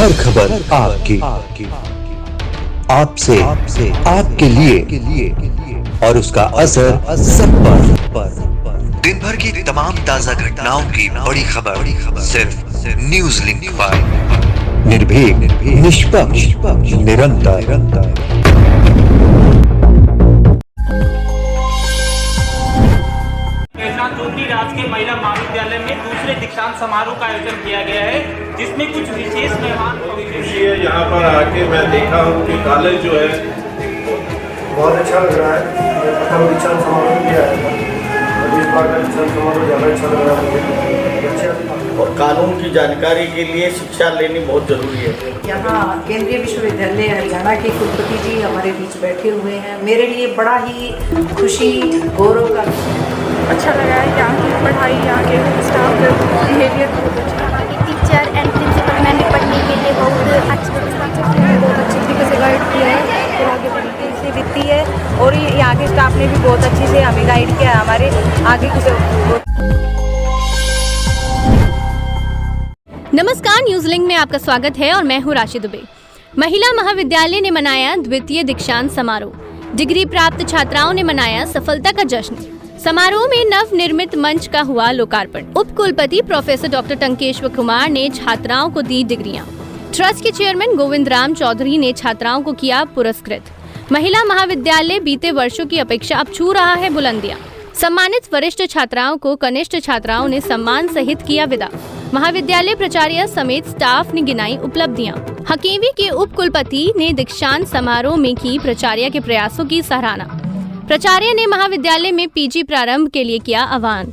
हर खबर आपकी, आपसे, आपके लिए और उसका असर सब पर। दिन भर की तमाम ताजा घटनाओं की बड़ी खबर सिर्फ न्यूज लिंक पर। निर्भीक, निष्पक्ष, निरंतर। राजकीय महिला महाविद्यालय में दूसरे दीक्षांत समारोह का आयोजन किया गया है, जिसमें कुछ विशेष मेहमान यहाँ पर आके मैं देखा हूँ कि कॉलेज जो है बहुत अच्छा लग रहा है। प्रथम दीक्षांत समारोह किया है, इस बार का दीक्षांत समारोह ज़्यादा अच्छा लग रहा है। और कानून की जानकारी के लिए शिक्षा लेनी बहुत जरूरी है। यहाँ केंद्रीय विश्वविद्यालय हरियाणा के कुलपति जी हमारे बीच बैठे हुए हैं। मेरे लिए बड़ा ही खुशी, गौरव का अच्छा लगा है। यहाँ की पढ़ाई, यहाँ के स्टाफ का बिहेवियर बहुत अच्छा है। टीचर एंड प्रिंसिपल मैम ने पढ़ने के लिए बहुत अच्छे तरीके से गाइड किया है, फिर आगे तरीके से देती है। और यहाँ के स्टाफ ने भी बहुत अच्छे से हमें गाइड किया है हमारे आगे की। नमस्कार, न्यूज लिंक में आपका स्वागत है और मैं हूँ राशि दुबे। महिला महाविद्यालय ने मनाया द्वितीय दीक्षांत समारोह। डिग्री प्राप्त छात्राओं ने मनाया सफलता का जश्न। समारोह में नव निर्मित मंच का हुआ लोकार्पण। उप कुलपति प्रोफेसर डॉक्टर टंकेश्वर कुमार ने छात्राओं को दी डिग्रियां। ट्रस्ट के चेयरमैन गोविंद राम चौधरी ने छात्राओं को किया पुरस्कृत। महिला महाविद्यालय बीते वर्षों की अपेक्षा अब छू रहा है बुलंदियां। सम्मानित वरिष्ठ छात्राओं को कनिष्ठ छात्राओं ने सम्मान सहित किया विदा। महाविद्यालय प्राचार्य समेत स्टाफ ने गिनाई उपलब्धियां। हकीवी के उप कुलपति ने दीक्षांत समारोह में की प्राचार्य के प्रयासों की सराहना। प्राचार्य ने महाविद्यालय में पीजी प्रारंभ के लिए किया आह्वान।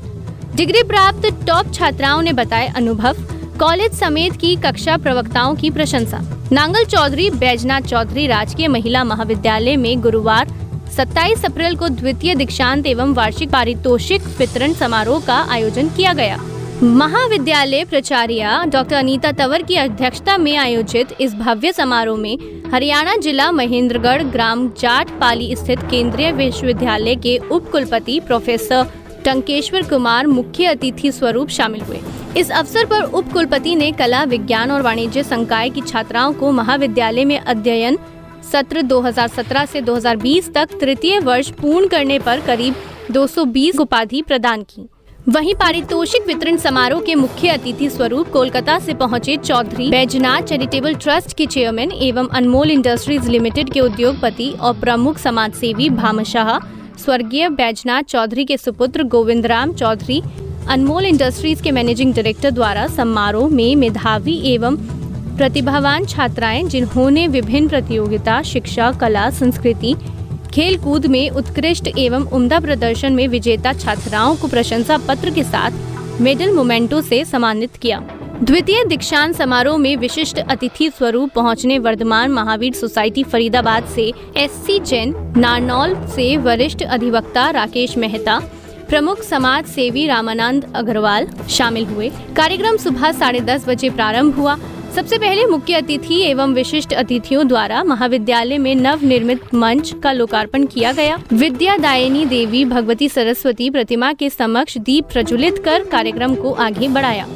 डिग्री प्राप्त टॉप छात्राओं ने बताए अनुभव। कॉलेज समेत की कक्षा प्रवक्ताओं की प्रशंसा। नांगल चौधरी बैजनाथ चौधरी राजकीय महिला महाविद्यालय में गुरुवार 27 अप्रैल को द्वितीय दीक्षांत एवं वार्षिक पारितोषिक वितरण समारोह का आयोजन किया गया। महाविद्यालय प्राचार्य डॉक्टर अनीता तंवर की अध्यक्षता में आयोजित इस भव्य समारोह में हरियाणा जिला महेंद्रगढ़ ग्राम जाट पाली स्थित केंद्रीय विश्वविद्यालय के उप कुलपति प्रोफेसर टंकेश्वर कुमार मुख्य अतिथि स्वरूप शामिल हुए। इस अवसर पर उप कुलपति ने कला, विज्ञान और वाणिज्य संकाय की छात्राओं को महाविद्यालय में अध्ययन सत्र 2017 से 2020 तक तृतीय वर्ष पूर्ण करने पर करीब 220 उपाधि प्रदान की। वहीं पारितोषिक वितरण समारोह के मुख्य अतिथि स्वरूप कोलकाता से पहुंचे चौधरी बैजनाथ चैरिटेबल ट्रस्ट के चेयरमैन एवं अनमोल इंडस्ट्रीज लिमिटेड के उद्योगपति और प्रमुख समाजसेवी भामाशाह स्वर्गीय बैजनाथ चौधरी के सुपुत्र गोविंद राम चौधरी अनमोल इंडस्ट्रीज के मैनेजिंग डायरेक्टर द्वारा समारोह में मेधावी एवं प्रतिभावान छात्राएं जिन्होंने विभिन्न प्रतियोगिता, शिक्षा, कला, संस्कृति, खेल कूद में उत्कृष्ट एवं उम्दा प्रदर्शन में विजेता छात्राओं को प्रशंसा पत्र के साथ मेडल मोमेंटो से सम्मानित किया। द्वितीय दीक्षांत समारोह में विशिष्ट अतिथि स्वरूप पहुंचने वर्धमान महावीर सोसाइटी फरीदाबाद से एससी जैन, नारनौल से वरिष्ठ अधिवक्ता राकेश मेहता, प्रमुख समाज सेवी रामानंद अग्रवाल शामिल हुए। कार्यक्रम सुबह 10:30 बजे प्रारंभ हुआ। सबसे पहले मुख्य अतिथि एवं विशिष्ट अतिथियों द्वारा महाविद्यालय में नव निर्मित मंच का लोकार्पण किया गया। विद्यादायिनी देवी भगवती सरस्वती प्रतिमा के समक्ष दीप प्रज्वलित कर कार्यक्रम को आगे बढ़ाया।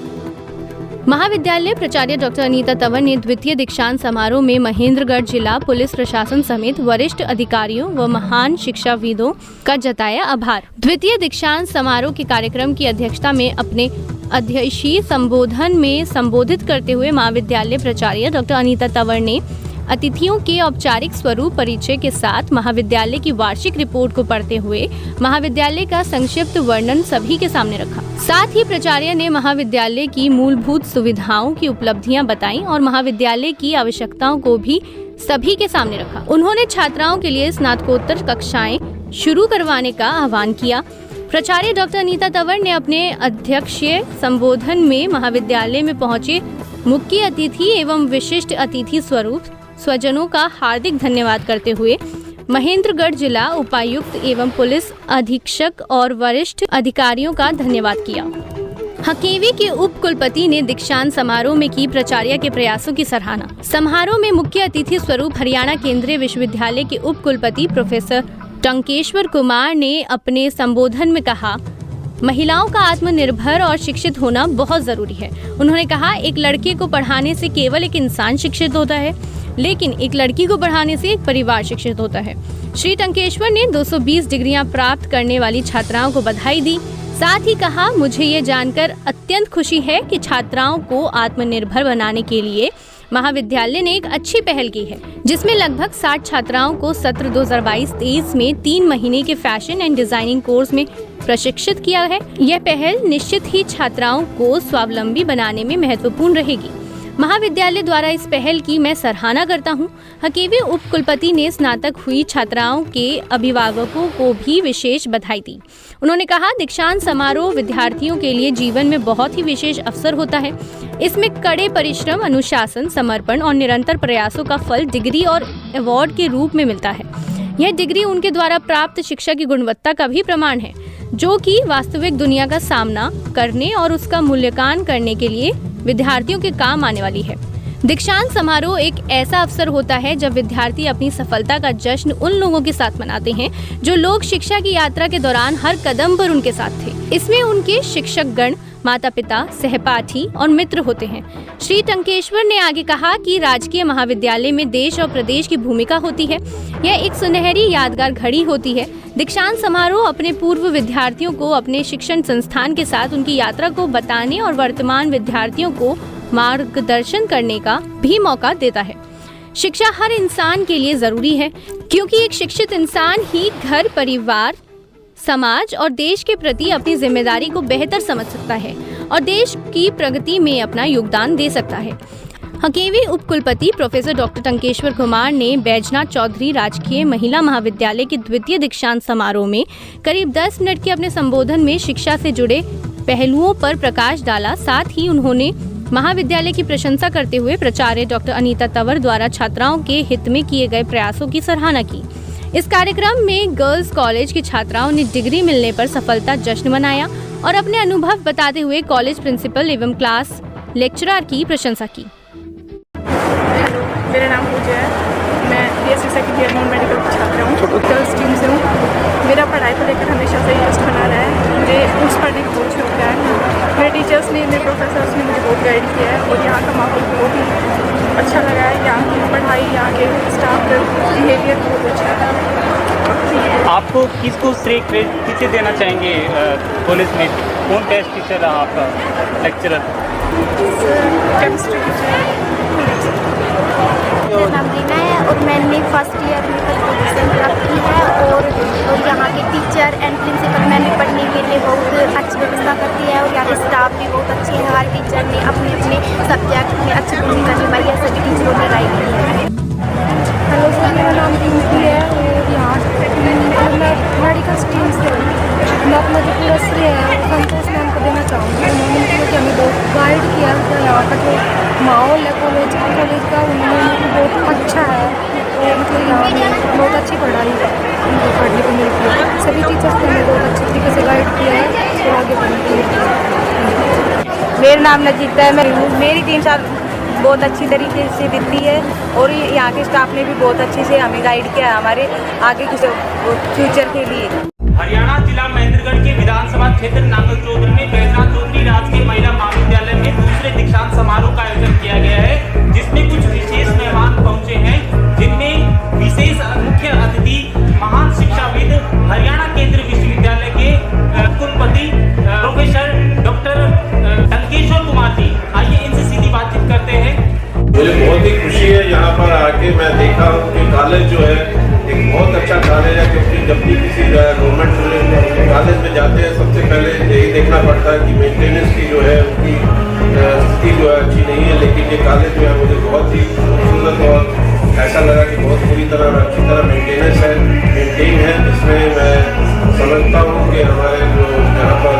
महाविद्यालय प्राचार्य डॉक्टर अनीता तंवर ने द्वितीय दीक्षांत समारोह में महेंद्रगढ़ जिला पुलिस प्रशासन समेत वरिष्ठ अधिकारियों व महान शिक्षाविदों का जताया आभार। द्वितीय दीक्षांत समारोह के कार्यक्रम की अध्यक्षता में अपने अध्यक्षीय संबोधन में संबोधित करते हुए महाविद्यालय प्राचार्य डॉक्टर अनीता तंवर ने अतिथियों के औपचारिक स्वरूप परिचय के साथ महाविद्यालय की वार्षिक रिपोर्ट को पढ़ते हुए महाविद्यालय का संक्षिप्त वर्णन सभी के सामने रखा। साथ ही प्राचार्य ने महाविद्यालय की मूलभूत सुविधाओं की उपलब्धियां बताई और महाविद्यालय की आवश्यकताओं को भी सभी के सामने रखा। उन्होंने छात्राओं के लिए स्नातकोत्तर कक्षाएं शुरू करवाने का आह्वान किया। प्राचार्य डॉक्टर अनीता तंवर ने अपने अध्यक्षीय संबोधन में महाविद्यालय में पहुंचे मुख्य अतिथि एवं विशिष्ट अतिथि स्वरूप स्वजनों का हार्दिक धन्यवाद करते हुए महेंद्रगढ़ जिला उपायुक्त एवं पुलिस अधीक्षक और वरिष्ठ अधिकारियों का धन्यवाद किया। हकीवी के उप कुलपति ने दीक्षांत समारोह में की प्राचार्य के प्रयासों की सराहना। समारोह में मुख्य अतिथि स्वरूप हरियाणा केंद्रीय विश्वविद्यालय के उप कुलपति प्रोफेसर टंकेश्वर कुमार ने अपने संबोधन में कहा, महिलाओं का आत्मनिर्भर और शिक्षित होना बहुत जरूरी है। उन्होंने कहा, एक लड़के को पढ़ाने से केवल एक इंसान शिक्षित होता है, लेकिन एक लड़की को पढ़ाने से एक परिवार शिक्षित होता है। श्री टंकेश्वर ने 220 डिग्रियां प्राप्त करने वाली छात्राओं को बधाई दी। साथ ही कहा, मुझे ये जानकर अत्यंत खुशी है कि छात्राओं को आत्मनिर्भर बनाने के लिए महाविद्यालय ने एक अच्छी पहल की है, जिसमें लगभग 60 छात्राओं को सत्र 2022-23 में 3 महीने के फैशन एंड डिजाइनिंग कोर्स में प्रशिक्षित किया है। यह पहल निश्चित ही छात्राओं को स्वावलंबी बनाने में महत्वपूर्ण रहेगी। महाविद्यालय द्वारा इस पहल की मैं सराहना करता हूं। हकीवी उप कुलपति ने स्नातक हुई छात्राओं के अभिभावकों को भी विशेष बधाई दी। उन्होंने कहा, दीक्षांत समारोह विद्यार्थियों के लिए जीवन में बहुत ही विशेष अवसर होता है। इसमें कड़े परिश्रम, अनुशासन, समर्पण और निरंतर प्रयासों का फल डिग्री और अवार्ड के रूप में मिलता है। यह डिग्री उनके द्वारा प्राप्त शिक्षा की गुणवत्ता का भी प्रमाण है, जो कि वास्तविक दुनिया का सामना करने और उसका मूल्यांकन करने के लिए विद्यार्थियों के काम आने वाली है। दीक्षांत समारोह एक ऐसा अवसर होता है जब विद्यार्थी अपनी सफलता का जश्न उन लोगों के साथ मनाते हैं जो लोग शिक्षा की यात्रा के दौरान हर कदम पर उनके साथ थे। इसमें उनके शिक्षकगण, माता पिता, सहपाठी और मित्र होते हैं। श्री टंकेश्वर ने आगे कहा कि राजकीय महाविद्यालय में देश और प्रदेश की भूमिका होती है। यह एक सुनहरी यादगार घड़ी होती है। दीक्षांत समारोह अपने पूर्व विद्यार्थियों को अपने शिक्षण संस्थान के साथ उनकी यात्रा को बताने और वर्तमान विद्यार्थियों को मार्गदर्शन करने का भी मौका देता है। शिक्षा हर इंसान के लिए जरूरी है, क्योंकि एक शिक्षित इंसान ही घर, परिवार, समाज और देश के प्रति अपनी जिम्मेदारी को बेहतर समझ सकता है और देश की प्रगति में अपना योगदान दे सकता है। हकीवी उप कुलपति प्रोफेसर डॉक्टर टंकेश्वर कुमार ने बैजनाथ चौधरी राजकीय महिला महाविद्यालय के द्वितीय दीक्षांत समारोह में करीब 10 मिनट के अपने संबोधन में शिक्षा से जुड़े पहलुओं पर प्रकाश डाला। साथ ही उन्होंने महाविद्यालय की प्रशंसा करते हुए प्राचार्य डॉक्टर अनीता तंवर द्वारा छात्राओं के हित में किए गए प्रयासों की सराहना की। इस कार्यक्रम में गर्ल्स कॉलेज की छात्राओं ने डिग्री मिलने पर सफलता जश्न मनाया और अपने अनुभव बताते हुए कॉलेज प्रिंसिपल एवं क्लास लेक्चरर की प्रशंसा की। हेलो, मेरा नाम पूजा है। मैं BSc second year non medical की छात्रा हूँ, गर्ल्स स्ट्रीम से हूँ। मेरा पढ़ाई को लेकर हमेशा से इंटरेस्ट बना रहा है। मुझे बुक्स पढ़ने का बहुत शौक है। मेरे टीचर्स ने, मेरे प्रोफेसर्स ने मुझे बहुत गाइड किया है और यहाँ का माहौल बहुत ही अच्छा लगा है। यहाँ की पढ़ाई, यहाँ के स्टाफ का बिहेवियर बहुत अच्छा है। आपको किसको श्रेय किसे देना चाहेंगे कॉलेज में? कौन टेस्ट टीचर रहा आपका, लेक्चरर? Chemistry teacher. मेरा नाम रीना है और मैंने फर्स्ट ईयर में पोजीशन प्राप्त की है और यहाँ के टीचर एंड प्रिंसिपल मैंने पढ़ने के लिए बहुत अच्छी व्यवस्था करती है और यहाँ के स्टाफ भी बहुत अच्छे हैं। हर टीचर ने अपने अपने सब्जेक्ट में अच्छी भूमिका निभाई है, सभी टीचरों ने गाइड की है। हेलो सर, मेरा नाम रिंकी है और यहाँ मैं मेडिकल स्ट्रीम से हूँ। मैं अपना जो पूरा श्रेय है संतोष मैम को देना चाहूँगी। उन्होंने मुझे हमें बहुत गाइड किया। तो यहाँ का जो माहौल है कॉलेज का उन्होंने बहुत अच्छा है और मतलब यहाँ में बहुत अच्छी पढ़ाई उनको पढ़ने को मिलती है। सभी टीचर्स ने हमें बहुत अच्छी तरीके से गाइड किया है और आगे बढ़ने के लिए। मेरा नाम नजीता है। मेरी 3 साल बहुत अच्छी तरीके से बीती है और यहाँ के स्टाफ ने भी बहुत अच्छे से हमें गाइड किया है हमारे आगे के फ्यूचर के लिए। हरियाणा जिला महेंद्रगढ़ के विधानसभा क्षेत्र नागल चौधरी में बैजनाथ चौधरी राजकीय महिला महाविद्यालय में दूसरे दीक्षांत समारोह का आयोजन किया गया है, जिसमें कुछ विशेष मेहमान पहुंचे हैं, जिनमें विशेष मुख्य अतिथि महान शिक्षाविद हरियाणा केंद्रीय विश्वविद्यालय के कुलपति प्रोफेसर डॉक्टर टंकेश्वर कुमार जी। आइए इनसे सीधी बातचीत करते हैं। मुझे बहुत ही खुशी है यहाँ पर आके। मैं देखा हूँ कि कॉलेज जो है एक बहुत अच्छा कॉलेज है, क्योंकि जब भी किसी गवर्नमेंट कॉलेज में जाते हैं सबसे पहले यही देखना पड़ता है कि मेंटेनेंस की जो है उनकी स्थिति जो है अच्छी नहीं है। लेकिन ये कॉलेज जो है मुझे बहुत ही खूबसूरत और ऐसा लगा कि बहुत पूरी तरह अच्छी तरह मेंटेन है। इसमें मैं समझता हूँ कि हमारे जो यहाँ पर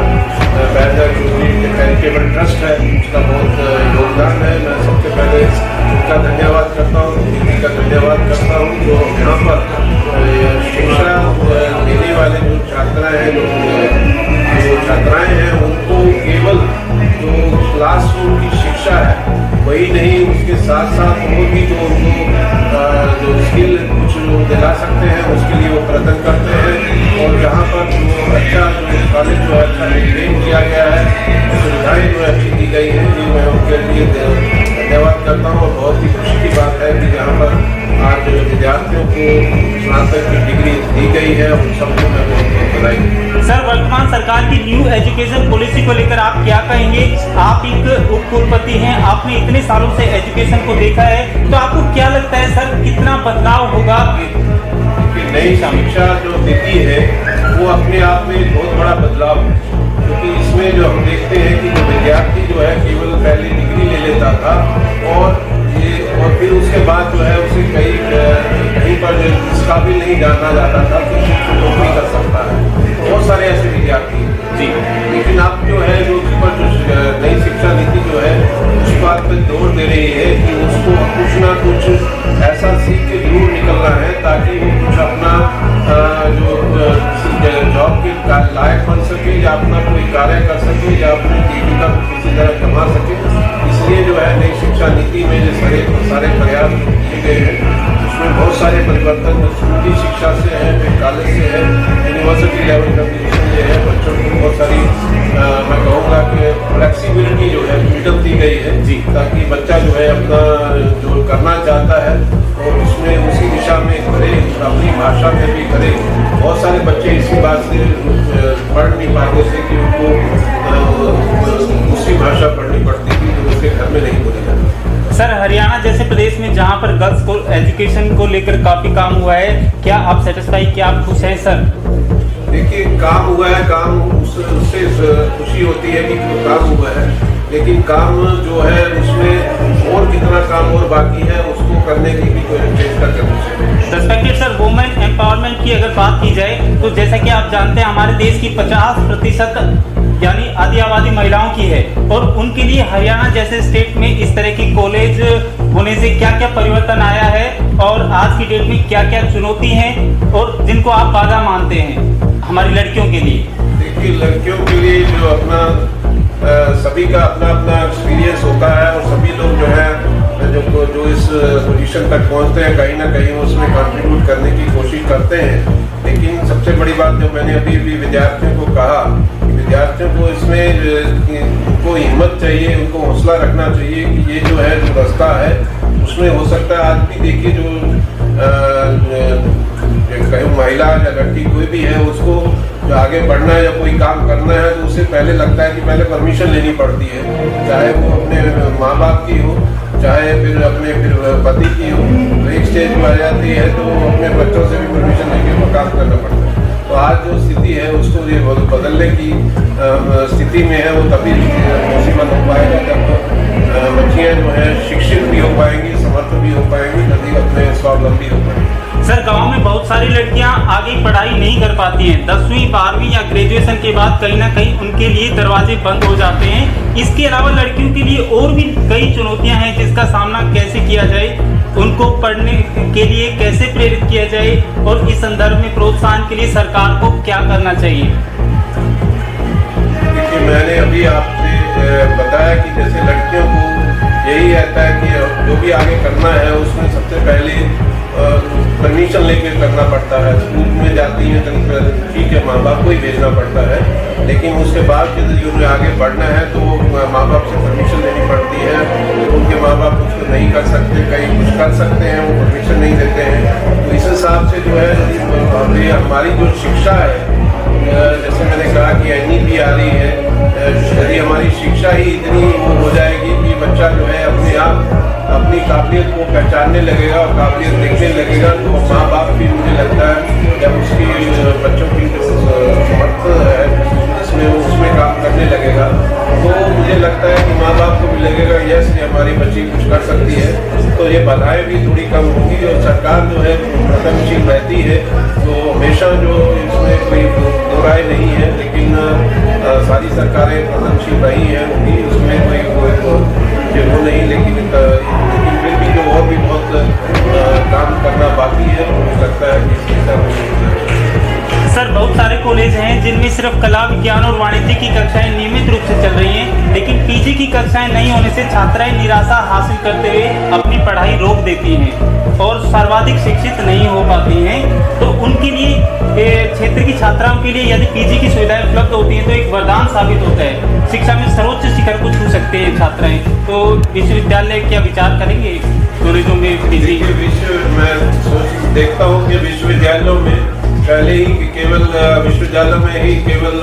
बैजनाथ चौधरी चैरिटेबल ट्रस्ट है उसका बहुत योगदान है। मैं सबसे पहले उनका धन्यवाद करता हूँ, दीदी का धन्यवाद करता हूँ जो यहाँ पर शिक्षा देने वाले जो छात्राएं हैं उनको केवल जो क्लासरूम की शिक्षा है वही नहीं, उसके साथ साथ और भी जो उनको जो स्किल कुछ दिला सकते हैं उसके लिए वो प्रयत्न करते हैं। और यहाँ पर जो अच्छा जो कॉलेज जो अच्छा मेंटेन किया गया है, सुविधाएँ जो अच्छी दी गई हैं, ये मैं उनके लिए धन्यवाद करता हूँ। और बहुत ही खुशी की बात है कि यहाँ पर आज विद्यार्थियों को स्नातक की डिग्री दी गई है, उन सबको मैं बहुत बहुत बधाई। सर, वर्तमान सरकार की न्यू एजुकेशन पॉलिसी को लेकर आप क्या कहेंगे? आप एक उप कुलपति हैं, आपने इतने सालों से एजुकेशन को देखा है, तो आपको क्या लगता है सर, कितना बदलाव होगा? नई शिक्षा जो नीति है वो अपने आप में एक बहुत बड़ा बदलाव है, क्योंकि इसमें जो हम देखते हैं कि जो विद्यार्थी जो है केवल पहले डिग्री ले लेता था और फिर उसके बाद जो है उसे कहीं पर इस काबिल नहीं जाना जाता था कि शिक्षक नौकरी कर सकता है। बहुत सारे ऐसे विद्यार्थी जी, लेकिन अब जो है जो नई शिक्षा नीति जो है उस बात पर जोर दे रही है कि उसको कुछ ना कुछ ऐसा सीख के जरूर निकलना है ताकि वो कुछ अपना जो जॉब के लायक बन सके या अपना कोई कार्य कर सके या अपनी जीविका को किसी तरह कमा सके। इसलिए जो है नई शिक्षा नीति में जो सारे प्रयास किए गए हैं उसमें बहुत सारे परिवर्तन स्कूली शिक्षा से है, फिर कॉलेज से है, यूनिवर्सिटी लेवल का जो है बच्चों को बहुत सारी मैं कहूँगा कि फ्लेक्सिबिलिटी जो है फ्रीडम दी गई है जी, ताकि बच्चा जो है अपना जो करना चाहता है और उसमें उसी दिशा में करे, अपनी भाषा में भी करे। बहुत सारे बच्चे इसी बात से पढ़ नहीं पाते थे कि उनको दूसरी भाषा पढ़नी पड़ती थी जो उसके घर में नहीं बोली जाती। सर, हरियाणा जैसे प्रदेश में जहां पर गर्ल्स को एजुकेशन को लेकर काफी काम हुआ है, क्या आप सेटिस्फाई, क्या आप खुश हैं सर? देखिए, काम हुआ है, काम उससे खुशी होती है कि काम हुआ है, लेकिन काम जो है उसमें और कितना काम और बाकी है उसको करने की भी कोई चेष्टा करनी चाहिए। रेस्पेक्टेड सर, वुमेन एम्पावरमेंट की अगर बात की जाए तो जैसा कि आप जानते हैं हमारे देश की 50% यानी आधी आबादी महिलाओं की है, और उनके लिए हरियाणा जैसे स्टेट में इस तरह की कॉलेज होने से क्या क्या परिवर्तन आया है और आज की डेट में क्या क्या चुनौती हैं और जिनको आप बाधा मानते हैं हमारी लड़कियों के लिए? देखिए, लड़कियों के लिए जो अपना सभी का अपना अपना एक्सपीरियंस होता है और सभी लोग जो है जो इस पोजीशन तक पहुंचते हैं कहीं ना कहीं उसमें कंट्रीब्यूट करने की कोशिश करते हैं। लेकिन सबसे बड़ी बात जो मैंने अभी भी विद्यार्थियों को कहा, विद्यार्थियों को इसमें उनको हिम्मत चाहिए, उनको हौसला रखना चाहिए कि ये जो है जो रास्ता है उसमें हो सकता है। आज भी देखिए जो कहीं महिला या लड़की कोई भी है उसको जो आगे बढ़ना है या कोई काम करना है तो उससे पहले लगता है कि पहले परमिशन लेनी पड़ती है, चाहे वो अपने माँ बाप की हो चाहे फिर अपने पति की हो। तो एक स्टेज पर आ जाती है तो अपने बच्चों से भी परमिशन लेके वो काम करना पड़ता है। तो आज जो स्थिति है उसको ये बदलने की स्थिति में है, वो तभी पॉसिबल हो पाएगा जब बच्चियाँ जो है शिक्षित भी हो पाएंगी, समर्थ भी हो पाएंगी, तभी अपने स्वावलंबी हो पाएंगी। सर, गांव में बहुत सारी लड़कियां आगे पढ़ाई नहीं कर पाती हैं, 10वीं 12वीं या ग्रेजुएशन के बाद कहीं ना कहीं उनके लिए दरवाजे बंद हो जाते हैं। इसके अलावा लड़कियों के लिए और भी कई चुनौतियां हैं जिसका सामना कैसे किया जाए, उनको पढ़ने के लिए कैसे प्रेरित किया जाए और इस संदर्भ में प्रोत्साहन के लिए सरकार को क्या करना चाहिए? देखिए, मैंने अभी आपसे बताया कि जैसे लड़कियों को यही रहता है कि जो भी आगे करना है उसमें सबसे पहले परमिशन लेके करना पड़ता है। स्कूल में जाती हैं तो ठीक है, माँ बाप को ही भेजना पड़ता है, लेकिन उसके बाद यदि उन्हें आगे बढ़ना है तो माँ बाप से परमिशन लेनी पड़ती है। तो उनके माँ बाप उसको नहीं कर सकते, कहीं कुछ कर सकते हैं वो परमिशन नहीं देते हैं। तो इस हिसाब से जो है यदि हमारी जो शिक्षा है, जैसे मैंने कहा कि NEP आ रही है, यदि हमारी शिक्षा ही इतनी वो हो जाएगी कि बच्चा जो है अपने आप अपनी काबिलियत को पहचानने लगेगा और काबिलियत देखने लगेगा, तो माँ बाप भी मुझे लगता है जब उसकी बच्चों की जो समर्थ है उसमें काम करने लगेगा तो मुझे लगता है कि माँ बाप को भी लगेगा यस ये हमारी बच्ची कुछ कर सकती है। तो ये बाधाएं भी थोड़ी कम होंगी और सरकार जो है प्रयत्नशील रहती है। तो हमेशा जो इसमें कोई दो राय नहीं है, लेकिन सारी सरकारें प्रयत्नशील रही हैं, उसमें कोई वो नहीं, लेकिन फिर भी जो और भी बहुत काम करना बाकी है, मुझे लगता है कि सर, बहुत सारे कॉलेज हैं जिनमें सिर्फ कला, विज्ञान और वाणिज्य की कक्षाएं नियमित रूप से चल रही हैं, लेकिन पीजी की कक्षाएं नहीं होने से छात्राएं निराशा हासिल करते हुए अपनी पढ़ाई रोक देती हैं और सर्वाधिक शिक्षित नहीं हो पाती हैं। तो उनके लिए क्षेत्र की छात्राओं के लिए यदि पीजी की सुविधाएं उपलब्ध होती हैं तो एक वरदान साबित होता है। शिक्षा में सर्वोच्च शिखर को छू सकते हैं छात्राएं। तो विश्वविद्यालय क्या विचार करेंगे कॉलेजों में पीजी? मैं देखता हूँ कि विश्वविद्यालयों में पहले ही केवल विश्वविद्यालयों में ही केवल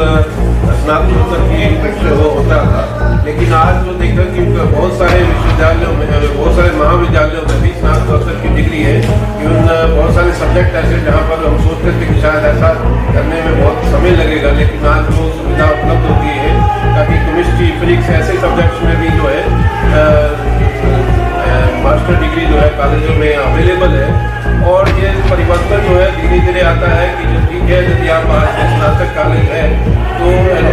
स्नातकोत्तर की कक्षा होता था, लेकिन आज जो देखा कि बहुत सारे विश्वविद्यालयों में, बहुत सारे महाविद्यालयों में भी स्नातकोत्तर की डिग्री है कि उन बहुत सारे सब्जेक्ट ऐसे जहाँ पर हम सोचते थे कि शायद ऐसा करने में बहुत समय लगेगा, लेकिन आज वो सुविधा उपलब्ध होती है ताकि केमिस्ट्री, फिजिक्स ऐसे सब्जेक्ट्स में भी जो है मास्टर डिग्री जो है कॉलेजों में अवेलेबल है। और ये परिवर्तन जो है धीरे धीरे आता है कि जो ठीक है यदि आप आज स्नातक कॉलेज है तो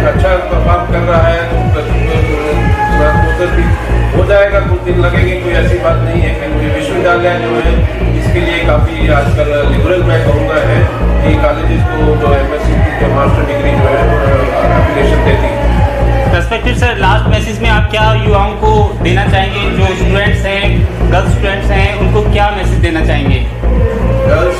अच्छा परफॉर्म कर रहा है तो स्नातकोत्तर भी हो जाएगा, कुछ दिन लगेंगे, कोई ऐसी बात नहीं है। क्योंकि विश्वविद्यालय जो है इसके लिए काफ़ी आजकल लिबरल मैं कहूँगा है कि कॉलेजेस को जो MSc की मास्टर डिग्री जो है एप्लीकेशन देती है। पर्सपेक्टिव सर, लास्ट मैसेज में आप क्या युवाओं को देना चाहेंगे? जो स्टूडेंट्स हैं, गर्ल्स स्टूडेंट्स हैं, उनको क्या मैसेज देना चाहेंगे? गर्ल्स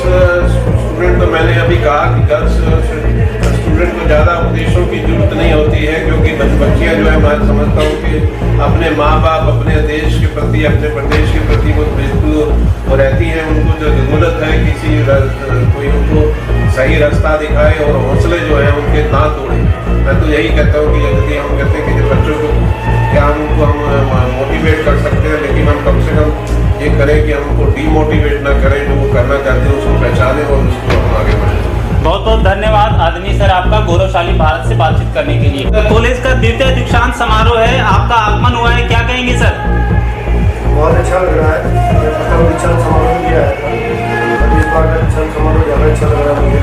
स्टूडेंट तो मैंने अभी कहा कि गर्ल्स स्टूडेंट को ज़्यादा उपदेशों की जरूरत नहीं होती है, क्योंकि बच्चियाँ जो है मैं समझता हूँ कि अपने माँ बाप, अपने देश के प्रति, अपने प्रदेश के प्रति वो बिल्कुल रहती हैं। उनको जो ज़रूरत है किसी कोई उनको सही रास्ता दिखाए और हौसले जो है उनके ना तोड़े। मैं तो यही कहता हूँ कि यदि हम कहते हैं कि जो बच्चों को क्या उनको हम मोटिवेट कर सकते हैं, लेकिन हम कम से कम ये करें कि हम उनको डीमोटिवेट ना करें, जो वो करना चाहते हैं उसको पहचानें और उसको हम आगे बढ़ें। बहुत बहुत धन्यवाद आदमी सर आपका गौरवशाली भारत से बातचीत करने के लिए। कॉलेज का द्वितीय दीक्षांत समारोह है, आपका आगमन हुआ है, क्या कहेंगे सर? बहुत अच्छा लग रहा है। प्रथम दीक्षांत समारोह किया है, इस बार का दीक्षांत समारोह ज़्यादा अच्छा लग रहा है मुझे।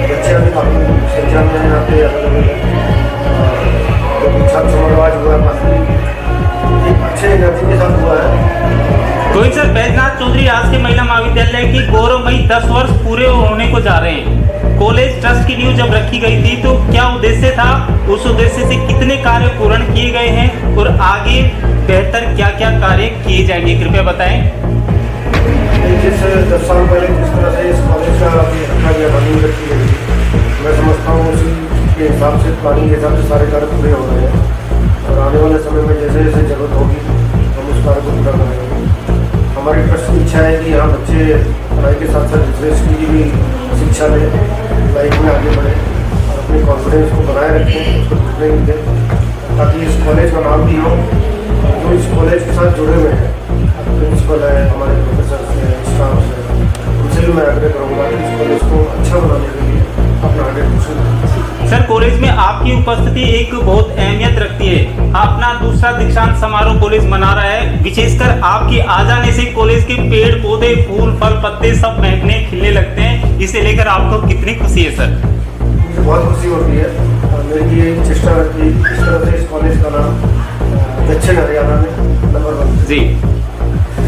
बच्चे अभी काफ़ी संख्या में यहाँ पे अलग तो दीक्षांत समारोह आज हुआ है, काफ़ी अच्छे एनर्जी के साथ हुआ है। गोविंद सर, बैजनाथ चौधरी राजकीय महिला महाविद्यालय की गौरवमयी 10 वर्ष पूरे होने को जा रहे हैं। कॉलेज ट्रस्ट की नींव जब रखी गई थी तो क्या उद्देश्य था, उस उद्देश्य से कितने कार्य पूर्ण किए गए हैं और आगे बेहतर क्या क्या कार्य किए जाएंगे, कृपया बताएं। जिस 10 साल पहले जिस तरह से इस कॉलेज का रखा गया प्लानिंग रखी गई, मैं समझता हूँ उसी के हिसाब से प्लानिंग के हिसाब से सारे कार्य पूरे हो रहे हैं और आने वाले समय में जैसे जैसे जरूरत होगी हम उस कार्य को पूरा करेंगे। हमारी ट्रस्ट की इच्छा है कि यहाँ बच्चे पढ़ाई के साथ साथ बिजनेस की भी शिक्षा लें, लाइफ में आगे बढ़ें और अपने कॉन्फिडेंस को बनाए रखें, उसको टूटने नहीं दें, ताकि इस कॉलेज का नाम भी हो। जो इस कॉलेज के साथ जुड़े हुए हैं, प्रिंसिपल है, हमारे प्रोफेसर हैं, स्टाफ है, उनसे भी मैं आग्रह करूँगा कि इस कॉलेज को अच्छा बनाने के लिए अपना 100% सर, कॉलेज में आपकी उपस्थिति एक बहुत अहमियत रखती है। अपना दूसरा दीक्षांत समारोह कॉलेज मना रहा है, विशेषकर आपके आ जाने से कॉलेज के पेड़ पौधे, फूल फल पत्ते सब महकने खिलने लगते हैं। इसे लेकर आपको कितनी खुशी है सर? मुझे बहुत खुशी होती है और मेरी ये चेष्टा रहती है इस तरह से इस कॉलेज का नाम दक्षिण हरियाणा में नंबर 1 जी।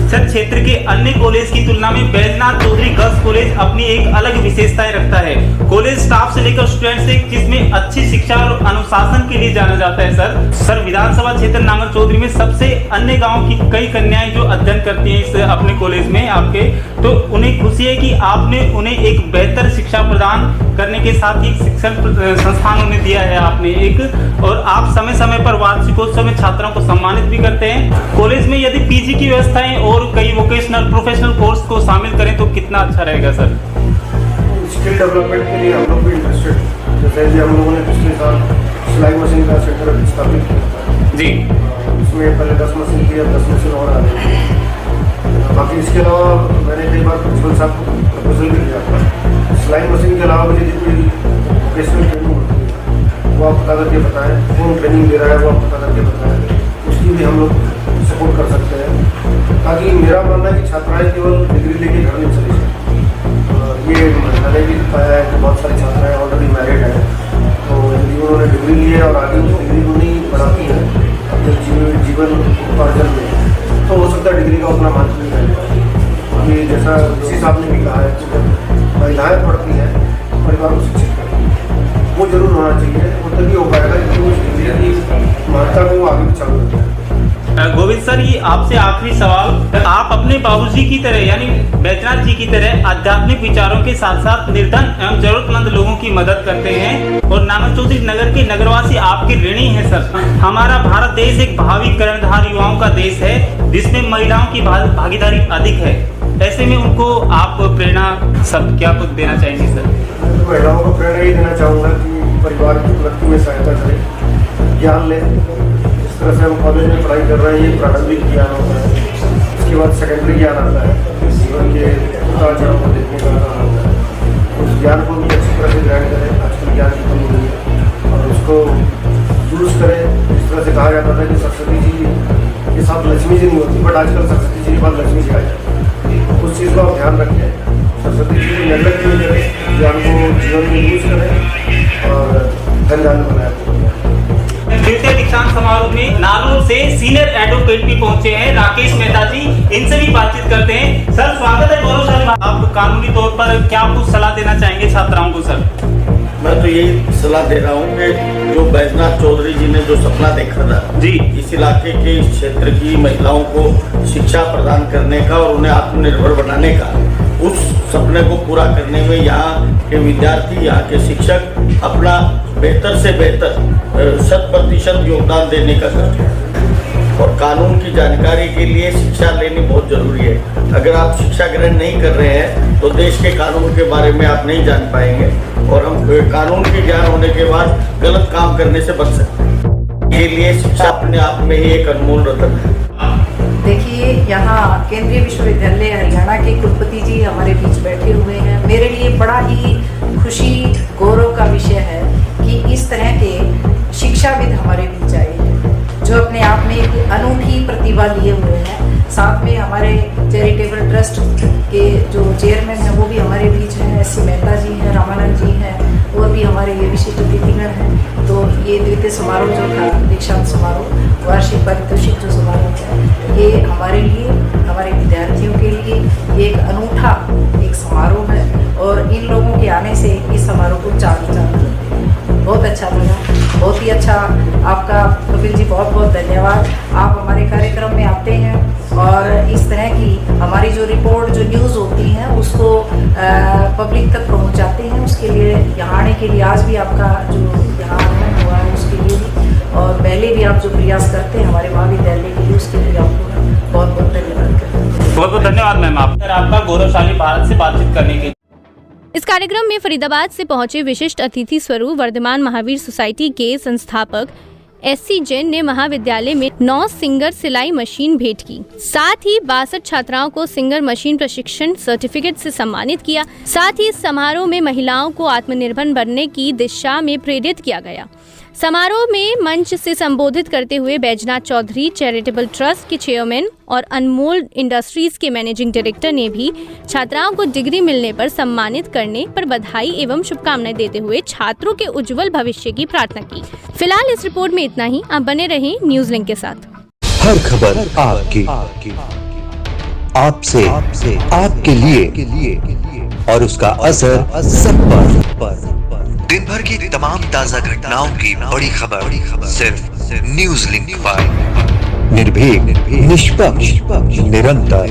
सर, क्षेत्र के अन्य कॉलेज की तुलना में बैजनाथ चौधरी गर्ल्स कॉलेज अपनी एक अलग विशेषताएं रखता है। कॉलेज स्टाफ से लेकर स्टूडेंट्स तक जिसमें अच्छी शिक्षा और अनुशासन के लिए जाना जाता है। सर विधानसभा क्षेत्र नांगल चौधरी में सबसे अन्य गांव की कई कन्याएं जो अध्ययन करती हैं इस अपने कॉलेज में आपके, तो उन्हें खुशी है कि आपने उन्हें एक बेहतर शिक्षा प्रदान करने के साथ ही शिक्षण संस्थान उन्हें दिया है आपने एक, और आप समय समय पर वार्षिकोत्सव में छात्रों को सम्मानित भी करते हैं। कॉलेज में यदि पीजी की व्यवस्थाएं और कई वोकेशनल प्रोफेशनल कोर्स को शामिल करें तो कितना अच्छा रहेगा सर? स्किल डेवलपमेंट के लिए हम लोग भी इंटरेस्टेड, जैसे कि हम लोगों ने पिछले साल सिलाई मशीन का सेंटर स्थापित किया जी। उसमें पहले 10 मशीन की, अब 10 मशीन और आ रही है। बाकी इसके अलावा मैंने कई बार प्रिंसिपल साहब को प्रपोजल भी किया था, सिलाई मशीन के अलावा मुझे जितनी वोकेशनल ट्रेनिंग होती है वो आप पता करके बताएं, कौन ट्रेनिंग दे रहा है वो आप पता करके बताएं, उसकी भी हम लोग सपोर्ट कर सकते हैं। ताकि मेरा मानना है कि छात्राएं केवल डिग्री लेके घर नहीं चली जाए। ये मैंने भी पाया है कि बहुत सारी छात्राएं ऑलरेडी मैरिड हैं, तो यदि उन्होंने डिग्री ली है और आगे उस डिग्री को नहीं बढ़ाती है अपने जीवन उपार्जन में, तो हो सकता है डिग्री का उतना महत्व नहीं रहेगा। कि जैसा ऋषि साहब ने भी कहा है कि जब महिलाएँ पढ़ती हैं परिवार को शिक्षित करती हैं, वो जरूर होना चाहिए, वो तभी हो पाएगा क्योंकि उस डिग्री की महत्ता को आगे भी चालू रखना है। गोविंद सर, ये आपसे आखिरी सवाल, आप अपने बाबूजी की तरह यानी बैजनाथ जी की तरह आध्यात्मिक विचारों के साथ साथ निर्धन एवं जरूरतमंद लोगों की मदद करते हैं और नानक चौधरी नगर के नगरवासी आपके ऋणी हैं सर। हमारा भारत देश एक भावी कर्णधार युवाओं का देश है जिसमें महिलाओं की भागीदारी अधिक है। ऐसे में उनको आप प्रेरणा सब क्या कुछ देना चाहेंगे सर? महिलाओं को प्रेरणा ही देना चाहूँगा कि परिवार की उन्नति में सहायता करें, ज्ञान लें। इस तरह से हम कॉलेज में पढ़ाई कर रहे हैं, ये प्रारंभिक ज्ञान होता है, उसके बाद सेकेंडरी ज्ञान आता है, जीवन के उतार चढ़ाव को देखने का आता है। उस ज्ञान को भी अच्छी तरह से ग्रहण करें। आजकल ज्ञान की कमी नहीं है और उसको यूज करें। इस तरह से कहा जाता था कि सरस्वती जी के साथ लक्ष्मी जी नहीं होती, बट आजकल सरस्वती जी के बाद लक्ष्मी जी आ जाती है। उस चीज़ को आप ध्यान रखें, सरस्वती जी को नेगलेक्ट नहीं करें, ज्ञान को जीवन में यूज करें और धन ज्ञान बनाए। द्वितीय दीक्षांत समारोह में नागौर से सीनियर एडवोकेट भी पहुंचे हैं राकेश मेहता जी, इनसे भी बातचीत करते हैं। सर स्वागत है गौरवशाली। आप कानूनी तौर पर क्या कुछ सलाह देना चाहेंगे छात्राओं को सर? मैं तो यही सलाह दे रहा हूँ कि जो बैजनाथ चौधरी जी ने जो सपना देखा था जी, इस इलाके के इस क्षेत्र की महिलाओं को शिक्षा प्रदान करने का और उन्हें आत्मनिर्भर बनाने का, उस सपने को पूरा करने में यहाँ के विद्यार्थी, यहाँ के शिक्षक अपना बेहतर से बेहतर 100% योगदान देने का करते हैं। और कानून की जानकारी के लिए शिक्षा लेनी बहुत जरूरी है। अगर आप शिक्षा ग्रहण नहीं कर रहे हैं तो देश के कानून के बारे में आप नहीं जान पाएंगे और हम कानून के ज्ञान होने के बाद गलत काम करने से बच सकते हैं। ये लिए शिक्षा अपने आप में ही एक अनमोल रत्न है। देखिए, यहाँ केंद्रीय विश्वविद्यालय हरियाणा के कुलपति जी हमारे बीच बैठे हुए हैं। मेरे लिए बड़ा ही खुशी गौरव का विषय है कि इस तरह के शिक्षाविद हमारे बीच आए हैं जो अपने आप में एक अनूठी प्रतिभा लिए हुए हैं। साथ में हमारे चैरिटेबल ट्रस्ट के जो चेयरमैन हैं वो भी हमारे बीच हैं, एस.सी. मेहता जी हैं, रामानंद जी हैं और भी हमारे ये विशिष्ट अतिथिगण हैं। तो ये द्वितीय समारोह जो था, दीक्षांत समारोह, वार्षिक पारितोषिक जो समारोह है, ये हमारे लिए, हमारे विद्यार्थियों के लिए ये एक अनूठा एक समारोह है और इन लोगों के आने से इस समारोह को चार चांद बहुत अच्छा लगा। बहुत ही अच्छा, आपका कपिल जी बहुत बहुत धन्यवाद। आप हमारे कार्यक्रम में आते हैं और इस तरह की हमारी जो रिपोर्ट, जो न्यूज़ होती हैं उसको पब्लिक तक पहुंचाते हैं। उसके लिए यहाँ आने के लिए आज भी आपका जो यहाँ आगमन हुआ है उसके लिए भी, और पहले भी आप जो प्रयास करते हैं हमारे महाविद्यालय के लिए, उसके लिए आपको बहुत बहुत धन्यवाद करते हैं। बहुत बहुत धन्यवाद मैम आपका गौरवशाली भारत से बातचीत करने के। इस कार्यक्रम में फरीदाबाद से पहुंचे विशिष्ट अतिथि स्वरूप वर्धमान महावीर सोसाइटी के संस्थापक एस.सी. जैन ने महाविद्यालय में 9 सिंगर सिलाई मशीन भेंट की। साथ ही 62 छात्राओं को सिंगर मशीन प्रशिक्षण सर्टिफिकेट से सम्मानित किया। साथ ही इस समारोह में महिलाओं को आत्मनिर्भर बनने की दिशा में प्रेरित किया गया। समारोह में मंच से संबोधित करते हुए बैजनाथ चौधरी चैरिटेबल ट्रस्ट के चेयरमैन और अनमोल इंडस्ट्रीज के मैनेजिंग डायरेक्टर ने भी छात्राओं को डिग्री मिलने पर सम्मानित करने पर बधाई एवं शुभकामनाएं देते हुए छात्रों के उज्जवल भविष्य की प्रार्थना की। फिलहाल इस रिपोर्ट में इतना ही। आप बने रहें न्यूज लिंक के साथ। हर खबर आपकी, आपसे, आपके लिए और उसका असर सब पर। दिन भर की तमाम ताजा घटनाओं की बड़ी खबर सिर्फ न्यूज लिंक 5। निर्भीक, निष्पक्ष, निरंतर।